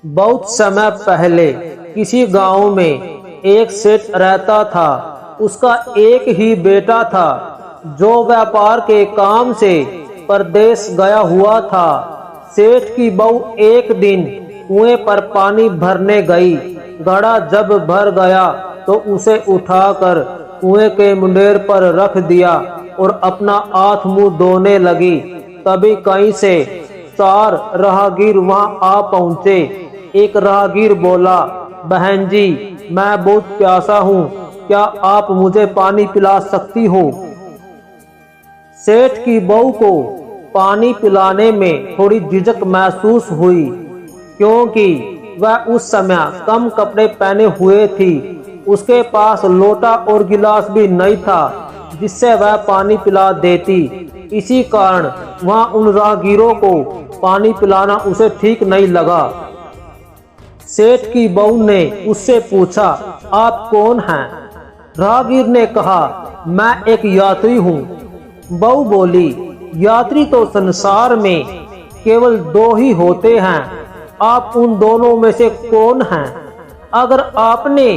बहुत समय पहले किसी गांव में एक सेठ रहता था। उसका एक ही बेटा था जो व्यापार के काम से परदेश गया हुआ था। सेठ की बहू एक दिन कुएं पर पानी भरने गई। घड़ा जब भर गया तो उसे उठाकर कुएं के मुंडेर पर रख दिया और अपना हाथ मुंह धोने लगी। तभी कहीं से 4 राहगीर वहां आ पहुंचे। एक राहगीर बोला, बहन जी, मैं बहुत प्यासा हूँ, क्या आप मुझे पानी पिला सकती हो? सेठ की बहू को पानी पिलाने में थोड़ी झिझक महसूस हुई, क्योंकि वह उस समय कम कपड़े पहने हुए थी। उसके पास लोटा और गिलास भी नहीं था जिससे वह पानी पिला देती। इसी कारण वहां उन राहगीरों को पानी पिलाना उसे ठीक नहीं लगा। सेठ की बहू ने उससे पूछा, आप कौन हैं? राहगीर ने कहा, मैं एक यात्री हूँ। बहू बोली, यात्री तो संसार में केवल 2 ही होते हैं, आप उन दोनों में से कौन हैं? अगर आपने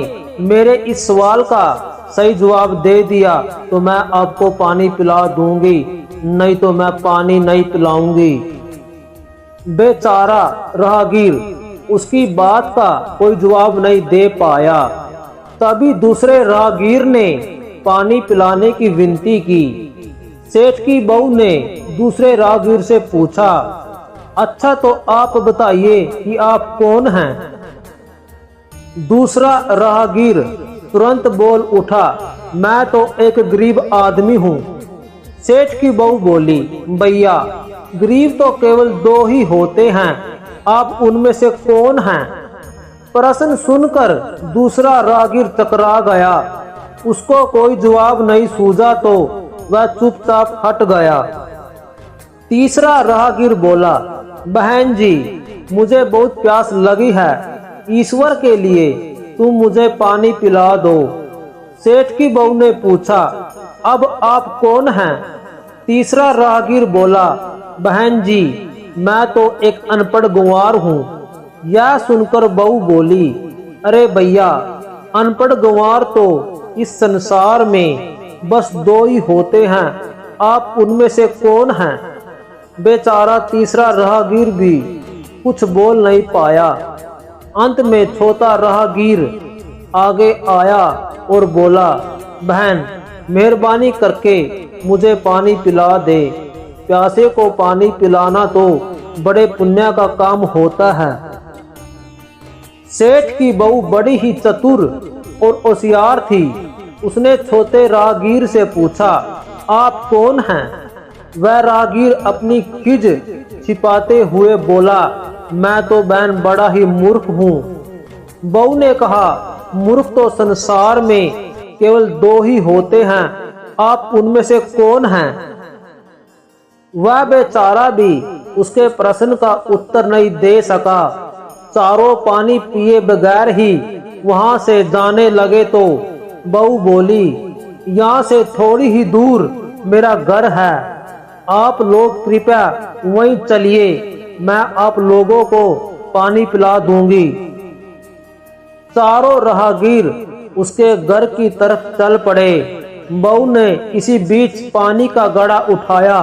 मेरे इस सवाल का सही जवाब दे दिया तो मैं आपको पानी पिला दूंगी, नहीं तो मैं पानी नहीं पिलाऊंगी। बेचारा राहगीर उसकी बात का कोई जवाब नहीं दे पाया। तभी दूसरे राहगीर ने पानी पिलाने की विनती की। सेठ की बहू ने दूसरे राहगीर से पूछा, अच्छा तो आप बताइए कि आप कौन हैं? दूसरा राहगीर तुरंत बोल उठा, मैं तो एक गरीब आदमी हूँ। सेठ की बहू बोली, भैया, गरीब तो केवल 2 ही होते हैं, आप उनमें से कौन हैं? प्रश्न सुनकर दूसरा राहगीर चकरा गया। उसको कोई जवाब नहीं सूझा तो वह चुपचाप हट गया। तीसरा राहगीर बोला, बहन जी, मुझे बहुत प्यास लगी है, ईश्वर के लिए तुम मुझे पानी पिला दो। सेठ की बहू ने पूछा, अब आप कौन हैं? तीसरा राहगीर बोला, बहन जी, मैं तो एक अनपढ़ गंवार हूँ। यह सुनकर बहू बोली, अरे भैया, अनपढ़ गंवार तो इस संसार में बस 2 ही होते हैं, आप उनमें से कौन हैं? बेचारा तीसरा राहगीर भी कुछ बोल नहीं पाया। अंत में छोटा राहगीर आगे आया और बोला, बहन, मेहरबानी करके मुझे पानी पिला दे। प्यासे को पानी पिलाना तो बड़े पुण्य का काम होता है। सेठ की बहू बड़ी ही चतुर और होशियार थी। उसने छोटे राहगीर से पूछा, आप कौन हैं? वह राहगीर अपनी खिज छिपाते हुए बोला, मैं तो बहन बड़ा ही मूर्ख हूँ। बहू ने कहा, मूर्ख तो संसार में केवल 2 ही होते हैं, आप उनमें से कौन हैं? वह बेचारा भी उसके प्रश्न का उत्तर नहीं दे सका। चारों पानी पिए बगैर ही वहां से जाने लगे तो बहू बोली, यहाँ से थोड़ी ही दूर मेरा घर है, आप लोग कृपया वहीं चलिए, मैं आप लोगों को पानी पिला दूंगी। चारों राहगीर उसके घर की तरफ चल पड़े। बहू ने इसी बीच पानी का घड़ा उठाया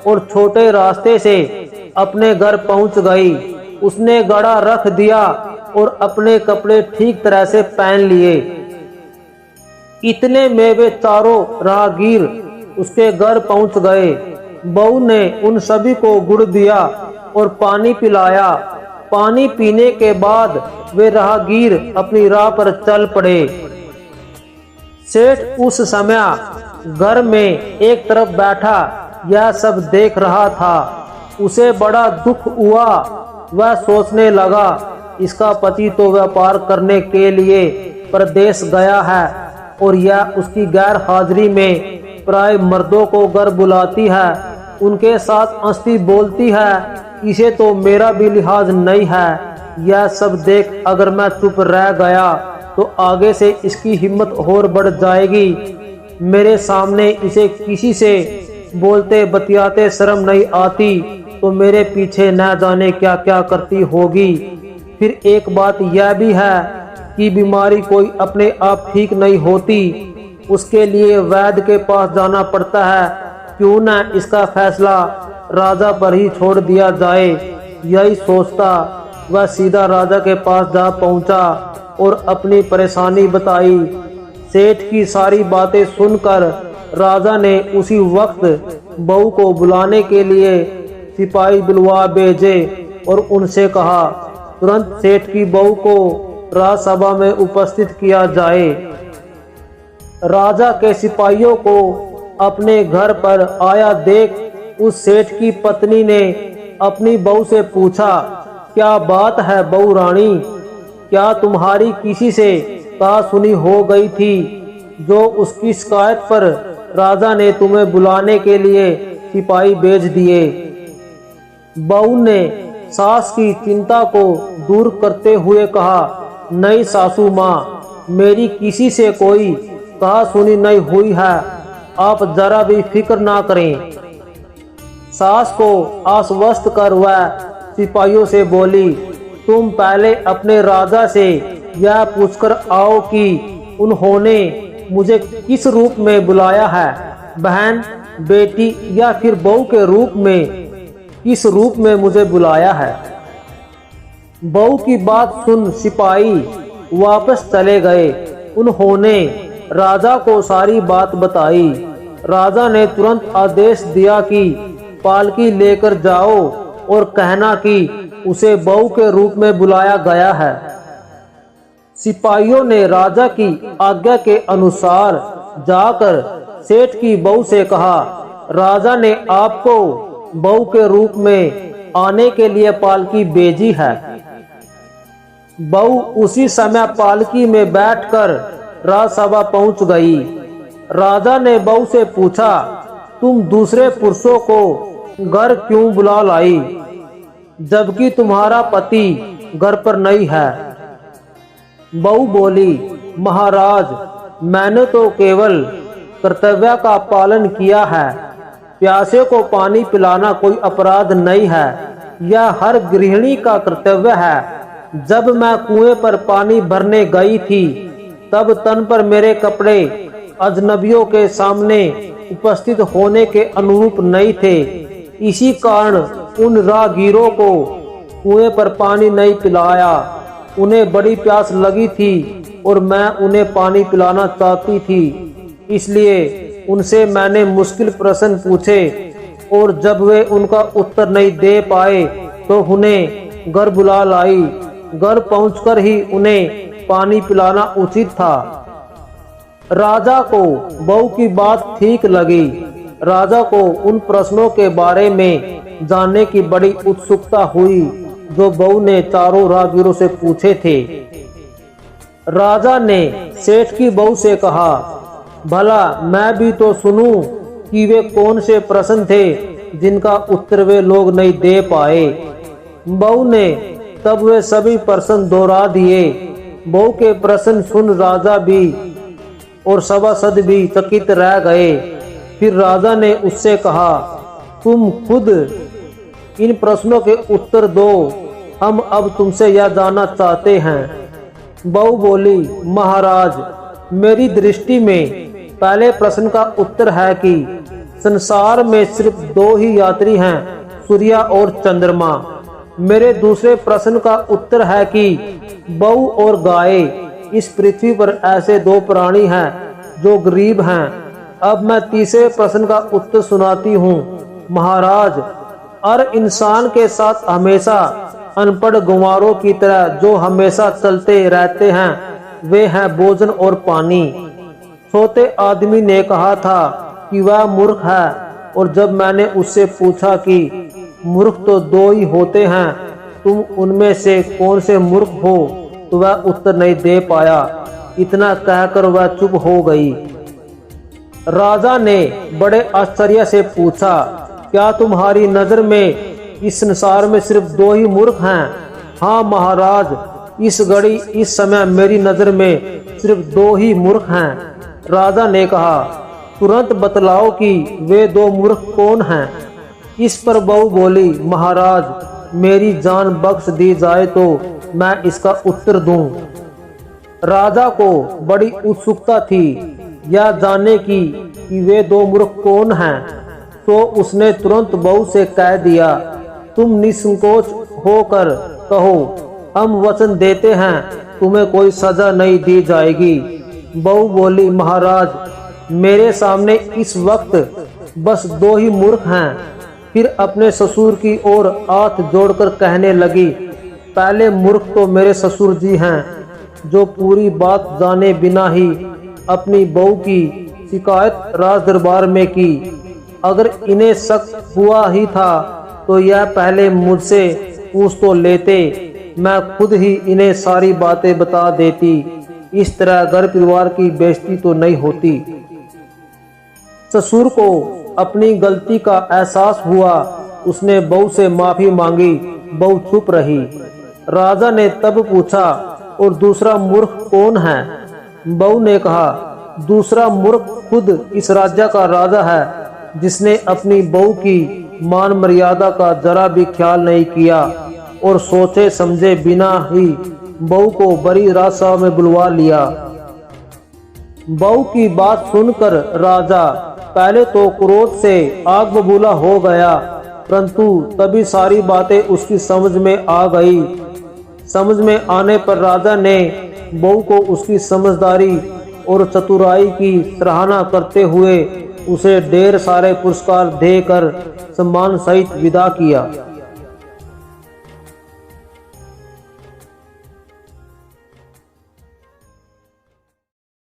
और छोटे रास्ते से अपने घर पहुंच गई। उसने घड़ा रख दिया और अपने कपड़े ठीक तरह से पहन लिए। इतने में वे चारों राहगीर उसके घर पहुंच गए। बहू ने उन सभी को गुड़ दिया और पानी पिलाया। पानी पीने के बाद वे राहगीर अपनी राह पर चल पड़े। सेठ उस समय घर में एक तरफ बैठा यह सब देख रहा था। उसे बड़ा दुख हुआ। वह सोचने लगा, इसका पति तो व्यापार करने के लिए परदेश गया है और यह उसकी गैर हाजिरी में प्राय मर्दों को घर बुलाती है, उनके साथ हंसती बोलती है। इसे तो मेरा भी लिहाज नहीं है। यह सब देख अगर मैं चुप रह गया तो आगे से इसकी हिम्मत और बढ़ जाएगी। मेरे सामने इसे किसी से बोलते बतियाते शर्म नहीं आती तो मेरे पीछे न जाने क्या क्या करती होगी। फिर एक बात यह भी है कि बीमारी कोई अपने आप ठीक नहीं होती, उसके लिए वैद्य के पास जाना पड़ता है। क्यों न इसका फैसला राजा पर ही छोड़ दिया जाए। यही सोचता वह सीधा राजा के पास जा पहुंचा और अपनी परेशानी बताई। सेठ की सारी बातें सुनकर राजा ने उसी वक्त बहू को बुलाने के लिए सिपाही बुलवा भेजे और उनसे कहा तुरंत सेठ की बहू को राजसभा में उपस्थित किया जाए। राजा के सिपाहियों को अपने घर पर आया देख उस सेठ की पत्नी ने अपनी बहू से पूछा, क्या बात है बहू रानी, क्या तुम्हारी किसी से कहा सुनी हो गई थी जो उसकी शिकायत पर राजा ने तुम्हें बुलाने के लिए सिपाही भेज दिए। बहू ने सास की चिंता को दूर करते हुए कहा, नहीं सासू माँ, मेरी किसी से कोई कहा सुनी नहीं हुई है, आप जरा भी फिक्र ना करें। सास को आश्वस्त कर वह सिपाहियों से बोली, तुम पहले अपने राजा से यह पूछकर आओ कि उन्होंने मुझे किस रूप में बुलाया है, बहन, बेटी या फिर बहू के रूप में, किस रूप में मुझे बुलाया है। बहू की बात सुन सिपाही वापस चले गए। उन्होंने राजा को सारी बात बताई। राजा ने तुरंत आदेश दिया कि पालकी लेकर जाओ और कहना कि उसे बहू के रूप में बुलाया गया है। सिपाहियों ने राजा की आज्ञा के अनुसार जाकर सेठ की बहू से कहा, राजा ने आपको बहू के रूप में आने के लिए पालकी भेजी है। बहू उसी समय पालकी में बैठकर राजसभा पहुंच गई। राजा ने बहू से पूछा, तुम दूसरे पुरुषों को घर क्यों बुला लाई, जबकि तुम्हारा पति घर पर नहीं है। बहू बोली, महाराज, मैंने तो केवल कर्तव्य का पालन किया है। प्यासे को पानी पिलाना कोई अपराध नहीं है, यह हर गृहिणी का कर्तव्य है। जब मैं कुएं पर पानी भरने गई थी तब तन पर मेरे कपड़े अजनबियों के सामने उपस्थित होने के अनुरूप नहीं थे। इसी कारण उन राहगीरों को कुएं पर पानी नहीं पिलाया। उन्हें बड़ी प्यास लगी थी और मैं उन्हें पानी पिलाना चाहती थी, इसलिए उनसे मैंने मुश्किल प्रश्न पूछे और जब वे उनका उत्तर नहीं दे पाए तो उन्हें घर बुला लाई। घर पहुंचकर ही उन्हें पानी पिलाना उचित था। राजा को बहू की बात ठीक लगी। राजा को उन प्रश्नों के बारे में जानने की बड़ी उत्सुकता हुई जो बहू ने चारों राहगीरों से पूछे थे। राजा ने सेठ की बहू से कहा, भला मैं भी तो सुनूं कि वे कौन से प्रश्न थे जिनका उत्तर वे लोग नहीं दे पाए। बहू ने तब वे सभी प्रश्न दोहरा दिए। बहू के प्रश्न सुन राजा भी और सभासद भी चकित रह गए। फिर राजा ने उससे कहा, तुम खुद इन प्रश्नों के उत्तर दो, हम अब तुमसे यह जानना चाहते हैं। बहू बोली, महाराज, मेरी दृष्टि में पहले प्रश्न का उत्तर है कि संसार में सिर्फ दो ही यात्री हैं, सूर्य और चंद्रमा। मेरे दूसरे प्रश्न का उत्तर है कि बहू और गाय, इस पृथ्वी पर ऐसे दो प्राणी हैं जो गरीब हैं। अब मैं तीसरे प्रश्न का उत्तर सुनाती हूँ। महाराज, हर इंसान के साथ हमेशा अनपढ़ गंवारों की तरह जो हमेशा चलते रहते हैं, वे हैं भोजन और पानी। सोते आदमी ने कहा था कि वह मूर्ख है, और जब मैंने उससे पूछा कि मूर्ख तो दो ही होते हैं, तुम उनमें से कौन से मूर्ख हो, तो वह उत्तर नहीं दे पाया। इतना कहकर वह चुप हो गई। राजा ने बड़े आश्चर्य से पूछा, क्या तुम्हारी नजर में इस संसार में सिर्फ दो ही मूर्ख हैं? हाँ महाराज, इस घड़ी इस समय मेरी नजर में सिर्फ दो ही मूर्ख हैं। राजा ने कहा, तुरंत बतलाओ कि वे दो मूर्ख कौन हैं। इस पर बहू बोली, महाराज, मेरी जान बख्श दी जाए तो मैं इसका उत्तर दूं। राजा को बड़ी उत्सुकता थी यह जानने की कि वे दो मूर्ख कौन हैं, तो उसने तुरंत बहू से कह दिया, तुम निसंकोच होकर कहो, हम वचन देते हैं तुम्हें कोई सजा नहीं दी जाएगी। बहू बोली, महाराज मेरे सामने इस वक्त बस दो ही मूर्ख हैं। फिर अपने ससुर की ओर हाथ जोड़कर कहने लगी, पहले मूर्ख तो मेरे ससुर जी हैं, जो पूरी बात जाने बिना ही अपनी बहू की शिकायत राज दरबार में की। अगर इन्हें शक हुआ ही था तो यह पहले मुझसे पूछ तो लेते, मैं खुद ही इन्हें सारी बातें बता देती। इस तरह घर परिवार की बेइज्जती तो नहीं होती। ससुर को अपनी गलती का एहसास हुआ, उसने बहू से माफी मांगी। बहू चुप रही। राजा ने तब पूछा, और दूसरा मूर्ख कौन है? बहू ने कहा, दूसरा मूर्ख खुद इस राज्य का राजा है, जिसने अपनी बहू की मान मर्यादा का जरा भी ख्याल नहीं किया और सोचे समझे बिना ही बहू को बड़ी राजसभा में बुलवा लिया। बहू की बात सुनकर राजा पहले तो क्रोध से आग बबूला हो गया, परंतु तभी सारी बातें उसकी समझ में आ गई। समझ में आने पर राजा ने बहू को उसकी समझदारी और चतुराई की सराहना करते हुए उसे ढेर सारे पुरस्कार देकर सम्मान सहित विदा किया।